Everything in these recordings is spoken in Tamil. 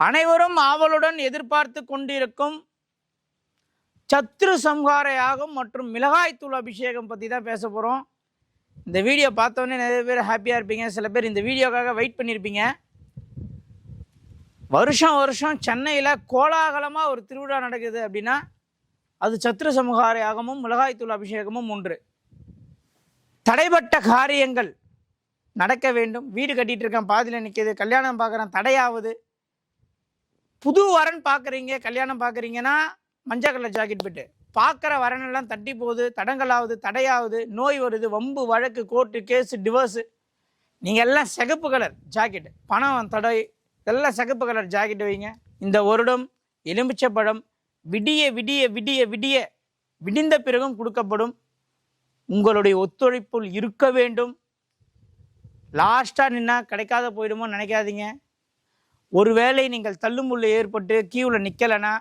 அனைவரும் ஆவலுடன் எதிர்பார்த்து கொண்டிருக்கும் சத்ரு சம்ஹார யாகம் மற்றும் மிளகாய்த்தூள் அபிஷேகம் பற்றி தான் பேச போகிறோம். இந்த வீடியோ பார்த்தோன்னே நிறைய பேர் ஹாப்பியாக இருப்பீங்க. சில பேர் இந்த வீடியோக்காக வெயிட் பண்ணியிருப்பீங்க. வருஷம் வருஷம் சென்னையில் கோலாகலமாக ஒரு திருவிழா நடக்குது அப்படின்னா அது சத்ரு சம்ஹார யாகமும் மிளகாய்த்தூள் அபிஷேகமும் ஒன்று. தடைப்பட்ட காரியங்கள் நடக்க வேண்டும். வீடு கட்டிகிட்டு இருக்கேன், பாதியில் நிற்கிது, கல்யாணம் பார்க்குறேன் தடையாகுது, புது வரன் பார்க்குறீங்க, கல்யாணம் பார்க்குறீங்கன்னா மஞ்சள் கலர் ஜாக்கெட் போட்டு பார்க்குற வரனெல்லாம் தட்டி போகுது, தடங்களாகுது, தடையாகுது, நோய் வருது, வம்பு வழக்கு, கோர்ட்டு கேஸு, டிவோர்ஸு. நீங்கள் எல்லாம் சிகப்பு கலர் ஜாக்கெட்டு, பணம் தடை, இதெல்லாம் சிகப்பு கலர் ஜாக்கெட் வைங்க. இந்த வருடம் எலுமிச்சப்பழம் விடிய விடிய விடிய விடிய விடிந்த பிறகும் கொடுக்கப்படும். உங்களுடைய ஒத்துழைப்புள் இருக்க வேண்டும். லாஸ்ட்டாக நின்னா கிடைக்காத போயிடுமோ நினைக்காதீங்க. ஒருவேளை நீங்கள் தள்ளுமுள்ளு ஏற்பட்டு கியூவில் நிற்கலைன்னா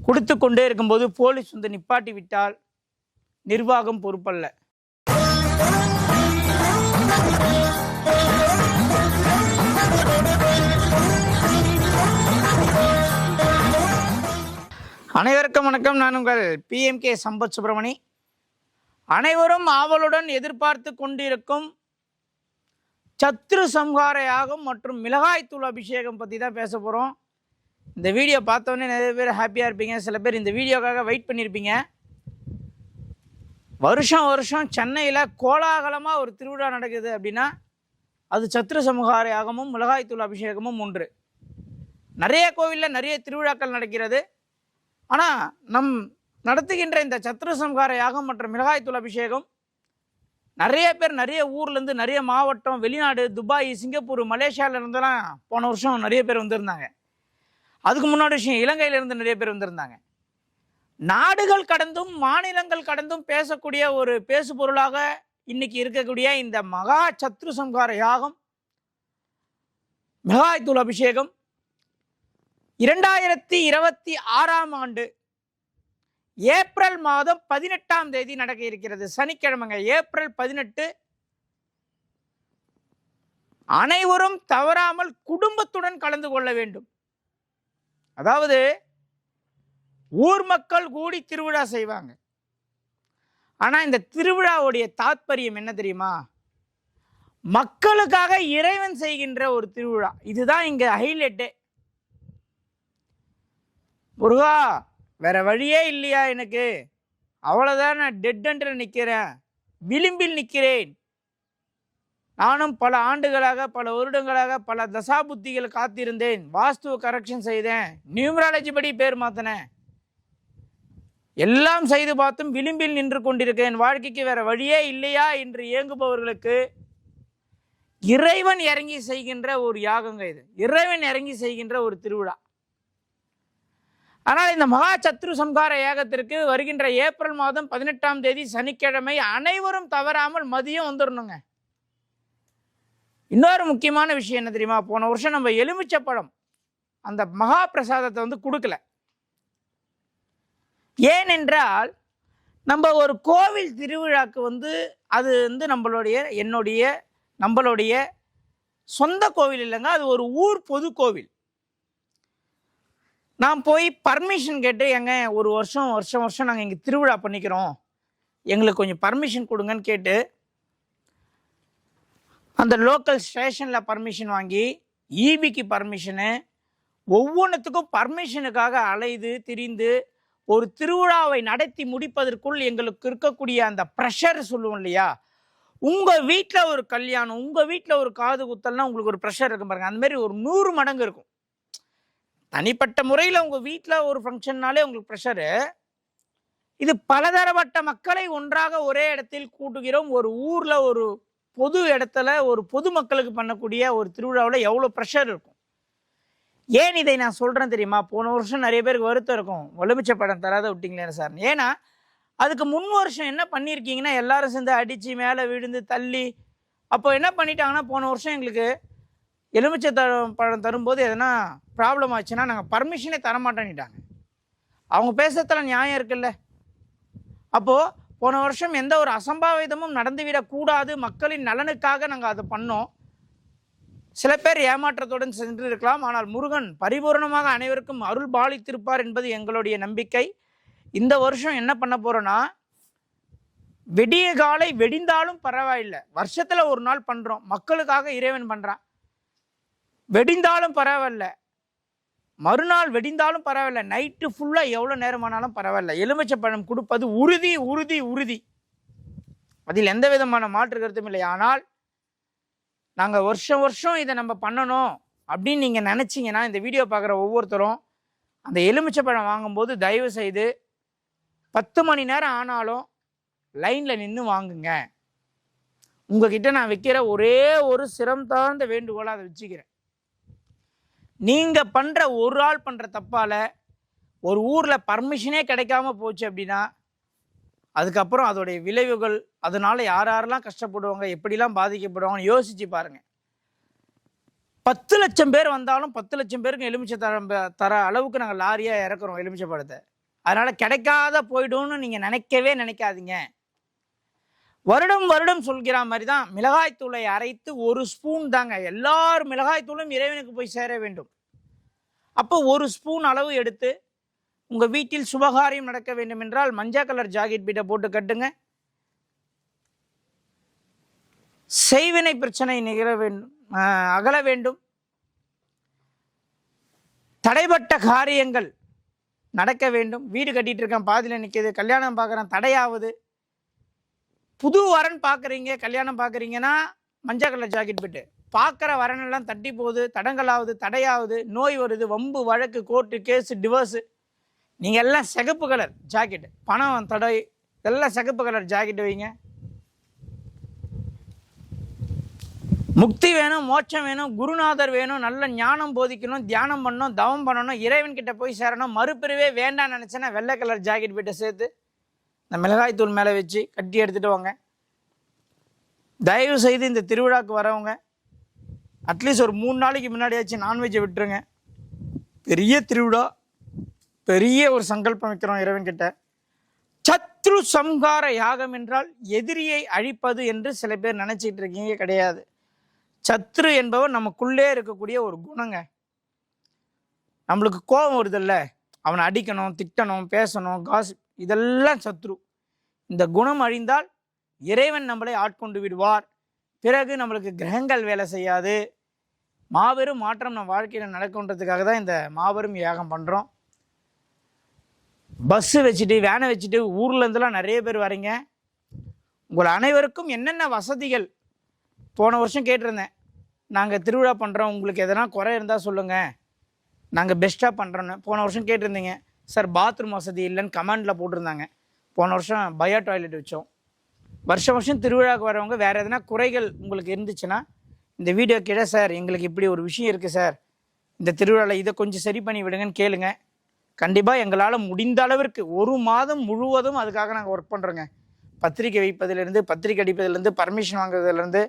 கொடுத்து கொண்டே இருக்கும்போது போலீஸ் வந்து நிப்பாட்டி விட்டால் நிர்வாகம் பொறுப்பல்ல. அனைவருக்கும் வணக்கம். நான் உங்கள் PMK சம்பத் சுப்பிரமணி. அனைவரும் ஆவலுடன் எதிர்பார்த்து கொண்டிருக்கும் சத்ரு சம்ஹார யாகம் மற்றும் மிளகாய்த்தூள் அபிஷேகம் பற்றி தான் பேச போகிறோம். இந்த வீடியோ பார்த்தோன்னே நிறைய பேர் ஹாப்பியாக இருப்பீங்க. சில பேர் இந்த வீடியோக்காக வெயிட் பண்ணியிருப்பீங்க. வருஷம் வருஷம் சென்னையில் கோலாகலமாக ஒரு திருவிழா நடக்குது அப்படின்னா அது சத்ரு சம்ஹார யாகமும் மிளகாய்த்தூள் அபிஷேகமும் ஒன்று. நிறைய கோவிலில் நிறைய திருவிழாக்கள் நடக்கிறது. ஆனால் நம் நடத்துகின்ற இந்த சத்ரு சம்ஹார யாகம் மற்றும் மிளகாய்த்தூள் அபிஷேகம் நிறைய பேர் நிறைய ஊர்லேருந்து, நிறைய மாவட்டம், வெளிநாடு, துபாய், சிங்கப்பூர், மலேசியாவிலேருந்துலாம் போன வருஷம் நிறைய பேர் வந்திருந்தாங்க. அதுக்கு முன்னாடி விஷயம் இலங்கையிலேருந்து நிறைய பேர் வந்திருந்தாங்க. நாடுகள் கடந்தும் மாநிலங்கள் கடந்தும் பேசக்கூடிய ஒரு பேசு பொருளாக இன்னைக்கு இருக்கக்கூடிய இந்த மகா சத்ரு சம்ஹார யாகம் மிளகாய்த்தூள் அபிஷேகம் 2026ஆம் ஆண்டு ஏப்ரல் மாதம் 18ஆம் தேதி நடக்க இருக்கிறது. சனிக்கிழமைங்க, ஏப்ரல் 18. அனைவரும் தவறாமல் குடும்பத்துடன் கலந்து கொள்ள வேண்டும். அதாவது ஊர் மக்கள் கூடி திருவிழா செய்வாங்க. ஆனால் இந்த திருவிழாவுடைய தாத்பரியம் என்ன தெரியுமா? மக்களுக்காக இறைவன் செய்கின்ற ஒரு திருவிழா. இதுதான் இங்கே ஹைலைட்டே. முருகா, வேற வழியே இல்லையா எனக்கு, அவ்வளோதான், நான் டெட் எண்டில் நிற்கிறேன், விளிம்பில் நிற்கிறேன். நானும் பல ஆண்டுகளாக, பல வருடங்களாக, பல தசாபுத்திகள் காத்திருந்தேன், வாஸ்துவ கரெக்ஷன் செய்தேன், நியூமராலஜி படி பேர் மாற்றினேன், எல்லாம் செய்து பார்த்தும் விளிம்பில் நின்று கொண்டிருக்கேன், வாழ்க்கைக்கு வேற வழியே இல்லையா என்று ஏங்குபவர்களுக்கு இறைவன் இறங்கி செய்கின்ற ஒரு யாகங்க இது. இறைவன் இறங்கி செய்கின்ற ஒரு திருவிழா. ஆனால் இந்த மகா சத்ரு சம்ஹார யாகத்திற்கு வருகின்ற ஏப்ரல் மாதம் 18ஆம் தேதி சனிக்கிழமை அனைவரும் தவறாமல் மதியம் வந்துடணுங்க. இன்னொரு முக்கியமான விஷயம் என்ன தெரியுமா? போன வருஷம் நம்ம எலுமிச்சப்பழம் அந்த மகா பிரசாதத்தை வந்து கொடுக்கல. ஏனென்றால் நம்ம ஒரு கோவில் திருவிழாக்கு வந்து அது வந்து நம்மளுடைய சொந்த கோவில் இல்லைங்க, அது ஒரு ஊர் பொது கோவில். நான் போய் பர்மிஷன் கேட்டு, எங்க ஒரு வருஷம் நாங்கள் இங்கே திருவிழா பண்ணிக்கிறோம், எங்களுக்கு கொஞ்சம் பர்மிஷன் கொடுங்கன்னு கேட்டு அந்த லோக்கல் ஸ்டேஷனில் பர்மிஷன் வாங்கி, ஈபிக்கு பர்மிஷனு, ஒவ்வொன்றுத்துக்கும் பர்மிஷனுக்காக அலைது திரிந்து ஒரு திருவிழாவை நடத்தி முடிப்பதற்குள் எங்களுக்கு இருக்கக்கூடிய அந்த ப்ரெஷர் சொல்லுவோம் இல்லையா? உங்கள் வீட்டில் ஒரு கல்யாணம், உங்கள் வீட்டில் ஒரு காது குத்தல்னா உங்களுக்கு ஒரு ப்ரெஷர் இருக்கும் பாருங்க, அந்த மாதிரி ஒரு 100 மடங்கு இருக்கும். தனிப்பட்ட முறையில் உங்கள் வீட்டில் ஒரு ஃபங்க்ஷன்னாலே உங்களுக்கு ப்ரெஷரு. இது பலதரப்பட்ட மக்களை ஒன்றாக ஒரே இடத்தில் கூட்டுகிறோம். ஒரு ஊரில் ஒரு பொது இடத்துல ஒரு பொதுமக்களுக்கு பண்ணக்கூடிய ஒரு திருவிழாவில் எவ்வளோ ப்ரெஷர் இருக்கும். ஏன் இதை நான் சொல்கிறேன் தெரியுமா? போன வருஷம் நிறைய பேருக்கு வருத்தம் இருக்கும், எலுமிச்சப்பழம் தராத விட்டீங்களே சார். ஏன்னா அதுக்கு முன் வருஷம் என்ன பண்ணியிருக்கீங்கன்னா, எல்லாரும் சேர்ந்து அடித்து மேலே விழுந்து தள்ளி, அப்போ என்ன பண்ணிட்டாங்கன்னா, போன வருஷம் எங்களுக்கு எலுமிச்சை பழம் தரும்போது எதனா ப்ராப்ளம் ஆச்சுன்னா நாங்கள் பர்மிஷனே தரமாட்டேன்னுட்டாங்க. அவங்க பேசுறதுல நியாயம் இருக்குல்ல. அப்போது போன வருஷம் எந்த ஒரு அசம்பாவிதமும் நடந்துவிடக்கூடாது, மக்களின் நலனுக்காக நாங்கள் அதை பண்ணோம். சில பேர் ஏமாற்றத்துடன் சென்று இருக்கலாம். ஆனால் முருகன் பரிபூர்ணமாக அனைவருக்கும் அருள் பாலித்திருப்பார் என்பது எங்களுடைய நம்பிக்கை. இந்த வருஷம் என்ன பண்ண போறோம்னா, விடிய காலை வெடிந்தாலும் பரவாயில்லை, வருஷத்துல ஒரு நாள் பண்றோம், மக்களுக்காக இறைவன் பண்றான். வெடிந்தாலும் பரவாயில்ல, மறுநாள் வெடிந்தாலும் பரவாயில்ல, நைட்டு ஃபுல்லா எவ்வளவு நேரமானாலும் பரவாயில்ல, எலுமிச்சை பழம் கொடுப்பது உறுதி உறுதி உறுதி. அதில் எந்த விதமான மாற்று கருத்தும் இல்லை. ஆனால் நாங்கள் வருஷம் வருஷம் இதை நம்ம பண்ணணும் அப்படின்னு நீங்கள் நினச்சிங்கன்னா, இந்த வீடியோ பார்க்குற ஒவ்வொருத்தரும் அந்த எலுமிச்சை பழம் வாங்கும்போது தயவு செய்து 10 மணி நேரம் ஆனாலும் லைனில் நின்று வாங்குங்க. உங்ககிட்ட நான் வைக்கிற ஒரே ஒரு சிரம் தாழ்ந்த வேண்டுகோளாக அதை வச்சுக்கிறேன். நீங்கள் பண்ணுற ஒரு ஆள் பண்ணுற தப்பால் ஒரு ஊரில் பர்மிஷனே கிடைக்காம போச்சு அப்படின்னா, அதுக்கப்புறம் அதோடைய விளைவுகள், அதனால யாரெல்லாம் கஷ்டப்படுவாங்க, எப்படிலாம் பாதிக்கப்படுவாங்கன்னு யோசிச்சு பாருங்க. 10 லட்சம் பேர் வந்தாலும் 10 லட்சம் பேருக்கு எலுமிச்சை தர அளவுக்கு நாங்கள் லாரியாக இறக்குறோம் எலுமிச்சை பழத்தை. அதனால கிடைக்காத போய்டும்னு நீங்கள் நினைக்கவே நினைக்காதீங்க. வருடம் வருடம் சொல்கிற மாதிரி தான் மிளகாய்த்தூளை அரைத்து 1 ஸ்பூன் தாங்க. எல்லாரும் மிளகாய்த்தூளும் இறைவனுக்கு போய் சேர வேண்டும். அப்போ 1 ஸ்பூன் அளவு எடுத்து உங்கள் வீட்டில் சுபகாரியம் நடக்க வேண்டும் என்றால் மஞ்சள் கலர் ஜாக்கெட் பீட்டை போட்டு கட்டுங்க. செய்வினை பிரச்சனை நிகழ வேண்டும், அகல வேண்டும். தடைப்பட்ட காரியங்கள் நடக்க வேண்டும். வீடு கட்டிட்டு இருக்கேன், பாதியில் நிற்கிது, கல்யாணம் பார்க்குறேன் தடையாவது, புது வரன் பார்க்குறீங்க, கல்யாணம் பார்க்குறீங்கன்னா மஞ்சள் கலர் ஜாக்கெட் பீட்டு. பார்க்குற வரனெல்லாம் தட்டி போகுது, தடங்களாவது, தடையாவது, நோய் வருது, வம்பு வழக்கு, கோர்ட்டு கேஸு, டிவோர்ஸு. நீங்கள் எல்லாம் சிகப்பு கலர் ஜாக்கெட்டு, பணம் தடை, இதெல்லாம் சிகப்பு கலர் ஜாக்கெட்டு வைங்க. முக்தி வேணும், மோட்சம் வேணும், குருநாதர் வேணும், நல்ல ஞானம் போதிக்கணும், தியானம் பண்ணணும், தவம் பண்ணணும், இறைவன் கிட்ட போய் சேரணும், மறுபிரிவே வேண்டாம்னு நினச்சேன்னா வெள்ளை கலர் ஜாக்கெட் போய்ட்டு சேர்த்து இந்த மிளகாய் தூள் மேலே வச்சு கட்டி எடுத்துகிட்டு வாங்க. தயவு செய்து இந்த திருவிழாவுக்கு வரவங்க அட்லீஸ்ட் ஒரு 3 நாளைக்கு முன்னாடியாச்சும் நான்வெஜ்ஜை விட்டுருங்க. பெரிய திருவிழா, பெரிய ஒரு சங்கல்பம் வைக்கிறோம் இறைவன் கிட்ட. சத்ரு சம்ஹார யாகம் என்றால் எதிரியை அழிப்பது என்று சில பேர் நினைச்சிட்டு இருக்கீங்க. கிடையாது. சத்ரு என்பவர் நமக்குள்ளே இருக்கக்கூடிய ஒரு குணங்க. நம்மளுக்கு கோபம் வருதில்ல, அவனை அடிக்கணும், திட்டணும், பேசணும், காசிப், இதெல்லாம் சத்ரு. இந்த குணம் அழிந்தால் இறைவன் நம்மளை ஆட்கொண்டு விடுவார். பிறகு நம்மளுக்கு கிரகங்கள் வேலை செய்யாது. மாபெரும் மாற்றம் நம்ம வாழ்க்கையில் நடக்குன்றதுக்காக தான் இந்த மாபெரும் யாகம் பண்ணுறோம். பஸ்ஸு வச்சுட்டு, வேனை வச்சுட்டு ஊர்லேருந்துலாம் நிறைய பேர் வரீங்க. உங்கள் அனைவருக்கும் என்னென்ன வசதிகள், போன வருஷம் கேட்டிருந்தேன், நாங்கள் திருவிழா பண்ணுறோம், உங்களுக்கு எதனா குறை இருந்தால் சொல்லுங்கள், நாங்கள் பெஸ்ட்டாக பண்ணுறோன்னு. போன வருஷம் கேட்டிருந்தீங்க. சார் பாத்ரூம் வசதி இல்லைன்னு கமெண்டில் போட்டிருந்தாங்க. போன வருஷம் பயோ டாய்லெட் வச்சோம். வருஷம் திருவிழாவுக்கு வரவங்க வேறு எதனா குறைகள் உங்களுக்கு இருந்துச்சுன்னா இந்த வீடியோ கீழே, சார் எங்களுக்கு இப்படி ஒரு விஷயம் இருக்குது சார், இந்த திருவிழாவில் இதை கொஞ்சம் சரி பண்ணி விடுங்கன்னு கேளுங்க. கண்டிப்பாக எங்களால் முடிந்த அளவிற்கு 1 மாதம் முழுவதும் அதுக்காக நாங்கள் ஒர்க் பண்ணுறோங்க. பத்திரிக்கை வைப்பதிலேருந்து, பத்திரிக்கை அடிப்பதிலேருந்து, பர்மிஷன் வாங்குறதுலேருந்து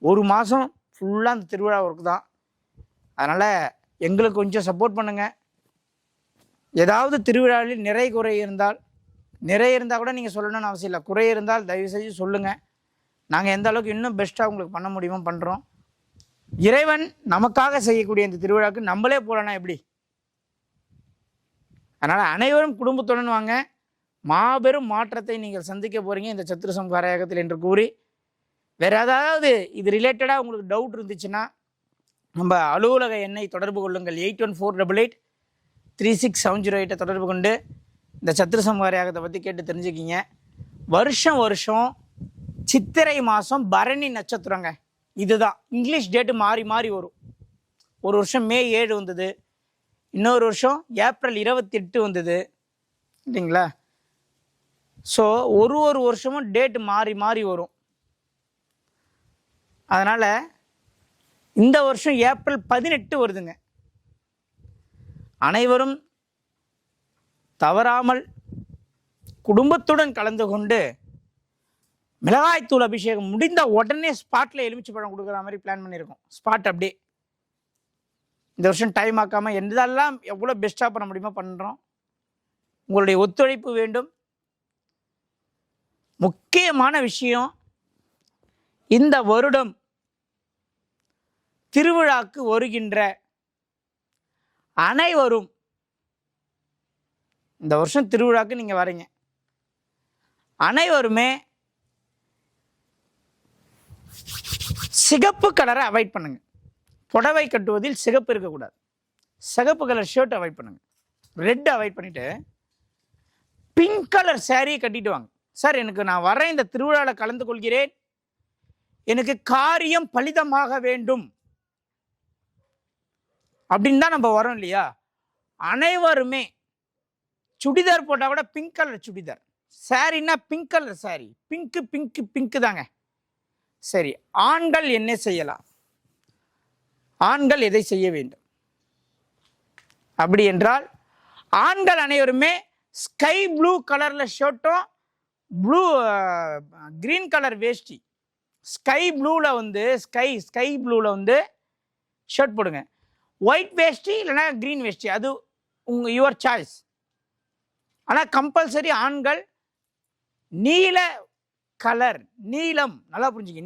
1 மாதம் ஃபுல்லாக அந்த திருவிழா ஒர்க் தான். அதனால் எங்களுக்கு கொஞ்சம் சப்போர்ட் பண்ணுங்கள். ஏதாவது திருவிழாவில் நிறை குறை இருந்தால், நிறைய இருந்தால் கூட நீங்கள் சொல்லணும்னு அவசியம் இல்லை, குறை இருந்தால் தயவு செஞ்சு சொல்லுங்கள். நாங்கள் எந்த அளவுக்கு இன்னும் பெஸ்ட்டாக உங்களுக்கு பண்ண முடியுமோ பண்ணுறோம். இறைவன் நமக்காக செய்யக்கூடிய இந்த திருவிழாவுக்கு நம்மளே போகலன்னா எப்படி? அதனால் அனைவரும் குடும்பத்துடன் வாங்க. மாபெரும் மாற்றத்தை நீங்கள் சந்திக்க போகிறீங்க இந்த சத்ரு சம்ஹார யாகத்தில் என்று கூறி, வேறு ஏதாவது இது ரிலேட்டடாக உங்களுக்கு டவுட் இருந்துச்சுன்னா நம்ம அலுவலக எண்ணை தொடர்பு கொள்ளுங்கள். 8148836708 தொடர்பு கொண்டு இந்த சத்ரு சம்ஹார யாகத்தை பற்றி கேட்டு தெரிஞ்சுக்கிங்க. வருஷம் வருஷம் சித்திரை மாதம் பரணி நட்சத்திரங்க, இதுதான். இங்கிலீஷ் டேட்டு மாறி மாறி வரும். ஒரு வருஷம் மே 7 வந்தது, இன்னொரு வருஷம் ஏப்ரல் 28 வந்தது, இல்லைங்களா? ஸோ ஒரு வருஷமும் டேட்டு மாறி மாறி வரும். அதனால் இந்த வருஷம் ஏப்ரல் 18 வருதுங்க. அனைவரும் தவறாமல் குடும்பத்துடன் கலந்து கொண்டு மிளகாய்த்தூள் அபிஷேகம் முடிந்த உடனே ஸ்பாட்டில் எலுமிச்சை பழம் கொடுக்குற மாதிரி பிளான் பண்ணியிருக்கோம். ஸ்பாட் அப்படியே இந்த வருஷம் டைம் ஆக்காமல் எந்தெல்லாம் எவ்வளோ பெஸ்ட்டாக பண்ண முடியுமோ பண்ணுறோம். உங்களுடைய ஒத்துழைப்பு வேண்டும். முக்கியமான விஷயம், இந்த வருடம் திருவிழாக்கு வருகின்ற அனைவரும், இந்த வருஷம் திருவிழாக்கு நீங்கள் வரீங்க, அனைவருமே சிகப்பு கலரை அவாய்ட் பண்ணுங்க. புடவை கட்டுவதில் சிகப்பு இருக்கக்கூடாது. சிகப்பு கலர் ஷர்ட் அவாய்ட் பண்ணுங்க. ரெட் அவாய்ட் பண்ணிட்டு பிங்க் கலர் சாரியை கட்டிட்டு வாங்க. சார், எனக்கு நான் வரேன், இந்த திருவிழாவில் கலந்து கொள்கிறேன், எனக்கு காரியம் பலிதமாக வேண்டும் அப்படின்னு தான் நம்ம வரோம் இல்லையா? அனைவருமே சுடிதார் போட்டால் கூட பிங்க் கலர் சுடிதார், சாரின்னா pink colour sari, pink pink pink தாங்க. சரி, ஆண்கள் என்ன செய்யலாம்? ஆண்கள் எதை செய்ய வேண்டும் அப்படி என்றால், ஆண்கள் அனைவருமே ஸ்கை ப்ளூ கலரில் ஷர்ட்டும் ப்ளூ கிரீன் கலர் வேஷ்டி, ஸ்கை ப்ளூவில் வந்து ஸ்கை ப்ளூவில் வந்து ஷர்ட் போடுங்க. ஒயிட் வேஷ்டி இல்லைனா க்ரீன் வேஷ்டி, அது யுவர் சாய்ஸ். ஆனால் கம்பல்சரி ஆண்கள் நீல கலர், நீலம், நல்லா புரிஞ்சுங்க,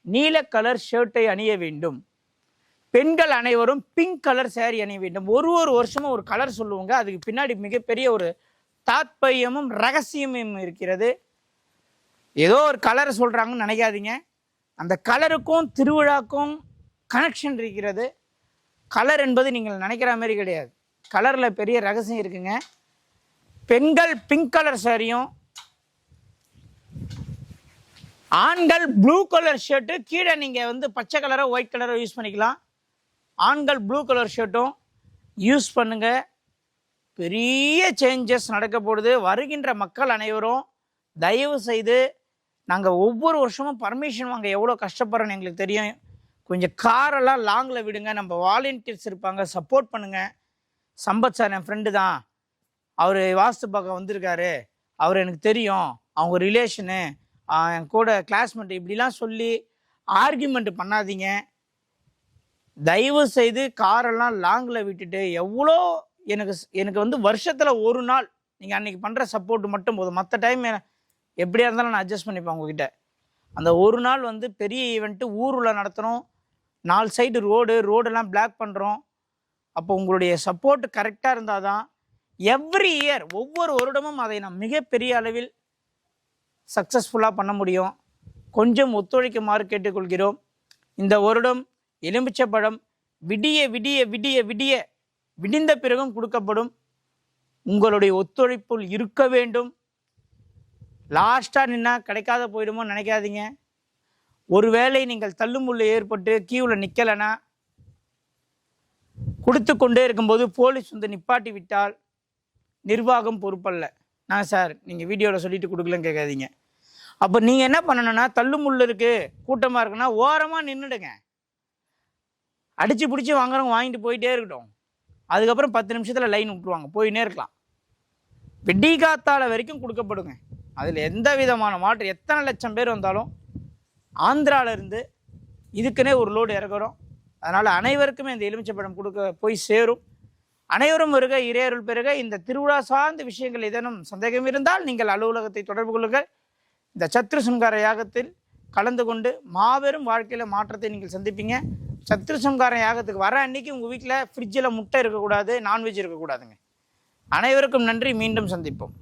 நீல கலர் ஷர்ட்டை அணிய வேண்டும். பெண்கள் அனைவரும் பிங்க் கலர் சாரி அணிய வேண்டும். ஒரு வருஷமும் ஒரு கலர் சொல்லுவாங்க, அதுக்கு பின்னாடி மிகப்பெரிய ஒரு தாத்பரியமும் ரகசியமும் இருக்கிறது. ஏதோ ஒரு கலரை சொல்கிறாங்கன்னு நினைக்காதீங்க. அந்த கலருக்கும் திருவிழாக்கும் கனெக்ஷன் இருக்கிறது. கலர் என்பது நீங்கள் நினைக்கிற மாதிரி கிடையாது. கலரில் பெரிய ரகசியம் இருக்குங்க. பெண்கள் பிங்க் கலர் சாரியும், ஆண்கள் ப்ளூ கலர் ஷர்ட்டு, கீழே நீங்கள் வந்து பச்சை கலரோ ஒயிட் கலரோ யூஸ் பண்ணிக்கலாம். ஆண்கள் ப்ளூ கலர் ஷர்ட்டும் யூஸ் பண்ணுங்க. பெரிய சேஞ்சஸ் நடக்க போடுது. வருகின்ற மக்கள் அனைவரும் தயவு செய்து, நாங்கள் ஒவ்வொரு வருஷமும் பர்மிஷன் வாங்க எவ்வளோ கஷ்டப்படுறோன்னு எங்களுக்கு தெரியும். கொஞ்சம் காரெல்லாம் லாங்கில் விடுங்க. நம்ம வாலண்டியர்ஸ் இருப்பாங்க, சப்போர்ட் பண்ணுங்கள். சம்பத் சார் என் ஃப்ரெண்டு தான், அவர் வாஸ்து பார்க்க வந்திருக்காரு, அவர் எனக்கு தெரியும், அவங்க ரிலேஷனு, என் கூட கிளாஸ்மேட், இப்படிலாம் சொல்லி ஆர்கியூமெண்ட் பண்ணாதீங்க. தயவு செய்து காரெல்லாம் லாங்கில் விட்டுட்டு, எவ்வளோ எனக்கு வந்து வருஷத்தில் ஒரு நாள் நீங்கள் அன்றைக்கி பண்ணுற சப்போர்ட் மட்டும் போதும். மற்ற டைம் எப்படியா இருந்தாலும் நான் அட்ஜஸ்ட் பண்ணிப்பேன் உங்ககிட்ட. அந்த ஒரு நாள் வந்து பெரிய ஈவெண்ட்டு ஊரில் நடத்துகிறோம், 4 சைடு ரோடெல்லாம் பிளாக் பண்ணுறோம். அப்போ உங்களுடைய சப்போர்ட் கரெக்டாக இருந்தால் தான் எவ்ரி இயர், ஒவ்வொரு வருடமும் அதை நாம் மிகப்பெரிய அளவில் சக்ஸஸ்ஃபுல்லாக பண்ண முடியும். கொஞ்சம் ஒத்துழைக்குமாறு கேட்டுக்கொள்கிறோம். இந்த வருடம் எலுமிச்சப்பழம் விடிய விடிய விடிய விடிய விடிந்த பிறகும் கொடுக்கப்படும். உங்களுடைய ஒத்துழைப்புள் இருக்க வேண்டும். லாஸ்ட்டாக நின்னா கிடைக்காத போயிடுமோ நினைக்காதீங்க. ஒருவேளை நீங்கள் தள்ளுமுள்ள ஏற்பட்டு கியூவில் நிற்கலைன்னா, கொடுத்து கொண்டே இருக்கும்போது போலீஸ் வந்து நிப்பாட்டி விட்டால் நிர்வாகம் பொறுப்பல்ல. நான் சார் நீங்கள் வீடியோவில் சொல்லிட்டு கொடுக்கலன்னு கேட்காதீங்க. அப்போ நீங்கள் என்ன பண்ணணும்னா, தள்ளுமுள்ள இருக்குது, கூட்டமாக இருக்குன்னா ஓரமாக நின்றுடுங்க. அடித்து பிடிச்சி வாங்குறவங்க வாங்கிட்டு போயிட்டே இருக்கட்டும். அதுக்கப்புறம் 10 நிமிஷத்தில் லைன் விட்டுருவாங்க, போயின்னே இருக்கலாம். விடிகாத்தால வரைக்கும் கொடுக்கப்படுங்க. அதில் எந்த விதமான மாற்று, எத்தனை லட்சம் பேர் வந்தாலும் ஆந்திராவிலேருந்து இதுக்குன்னே ஒரு லோடு இறக்குறோம். அதனால் அனைவருக்குமே இந்த எலுமிச்சப்பழம் கொடுக்க போய் சேரும். அனைவரும் வருக, இறையருள் பெறுக. இந்த திருவிழா சார்ந்த விஷயங்கள் ஏதேனும் சந்தேகம் இருந்தால் நீங்கள் அலுவலகத்தை தொடர்பு கொள்ளுங்கள். இந்த சத்ரு சம்ஹார யாகத்தில் கலந்து கொண்டு மாபெரும் வாழ்க்கையில் மாற்றத்தை நீங்கள் சந்திப்பீங்க. சத்ரு சம்ஹார யாகத்துக்கு வர அன்னைக்கு உங்கள் வீட்டில் ஃப்ரிட்ஜில் முட்டை இருக்கக்கூடாது, நான்வெஜ் இருக்கக்கூடாதுங்க. அனைவருக்கும் நன்றி. மீண்டும் சந்திப்போம்.